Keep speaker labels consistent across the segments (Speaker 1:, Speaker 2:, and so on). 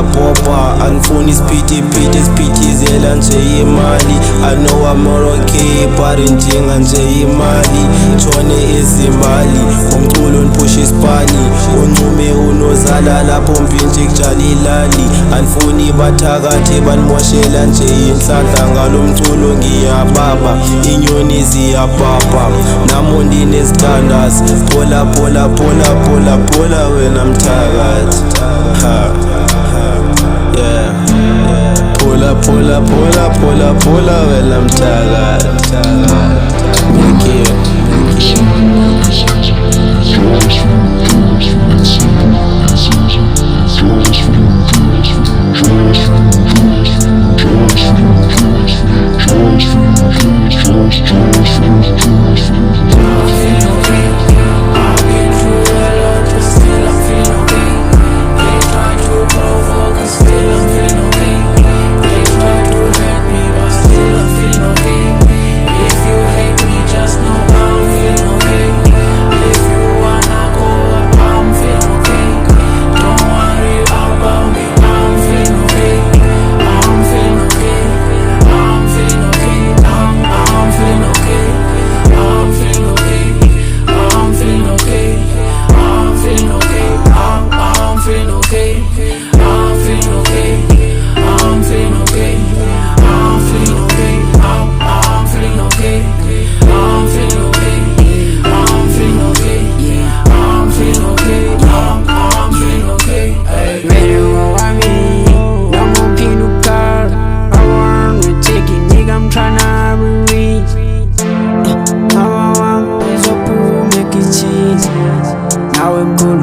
Speaker 1: ngiyapopa angifuni isiphithizela nje imali. I know I'm not okay but ngidinga nje imali. Tshone izimbali umculo ngiphusha isipani, uncume unozala lapho mvinje kujala ilali. Angifuni bathakathi banimoshela nje inhlanhla, ngalo mculo ngiyababa inyoni ziyabhabha. Namundi nezithandazi phola phola phola phola phola wena mthakathi. Yeah, phola phola phola phola phola wena mthakathi.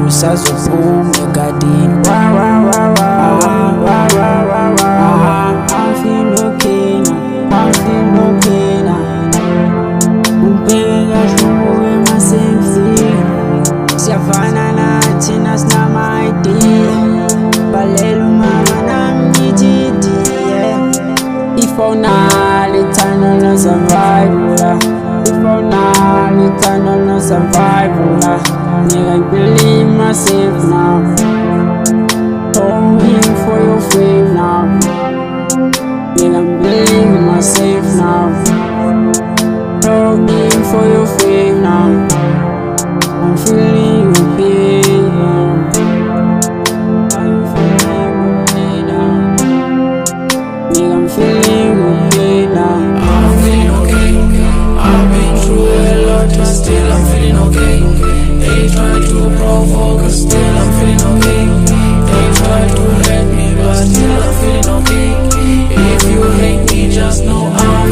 Speaker 2: Sazophuma egadini. I feel okay now, I feel okay now. Ubheka kahle emasevini, siyafana nathi nasinama idea. Balela umama nami ngithi ifona lithanda na survival, ifona lithanda na survival. Nigga, I believe myself now. Calling for your fame now. Nigga, I'm believing myself now. Calling for your fame now. I'm feeling okay now. I'm feeling okay now. Nigga, I'm feeling okay now.
Speaker 3: I'm feeling okay. I've been through a lot, but still I'm feeling okay. They try to provoke us, still I'm feeling okay. They try to hurt me, but still I'm feeling okay. If you hate me, just know I'm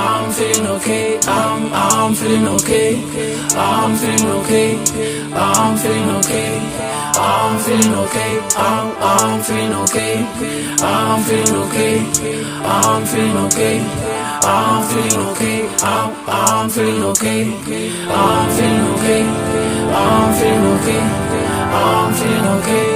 Speaker 3: I'm feeling okay. I'm feeling okay. I'm feeling okay. I'm feeling okay. I'm feeling okay. I'm feeling okay. I'm feeling okay. I'm feeling okay. I'm feeling okay. I'm feeling okay. I'm feeling okay. I'm feeling okay. I'm feeling okay.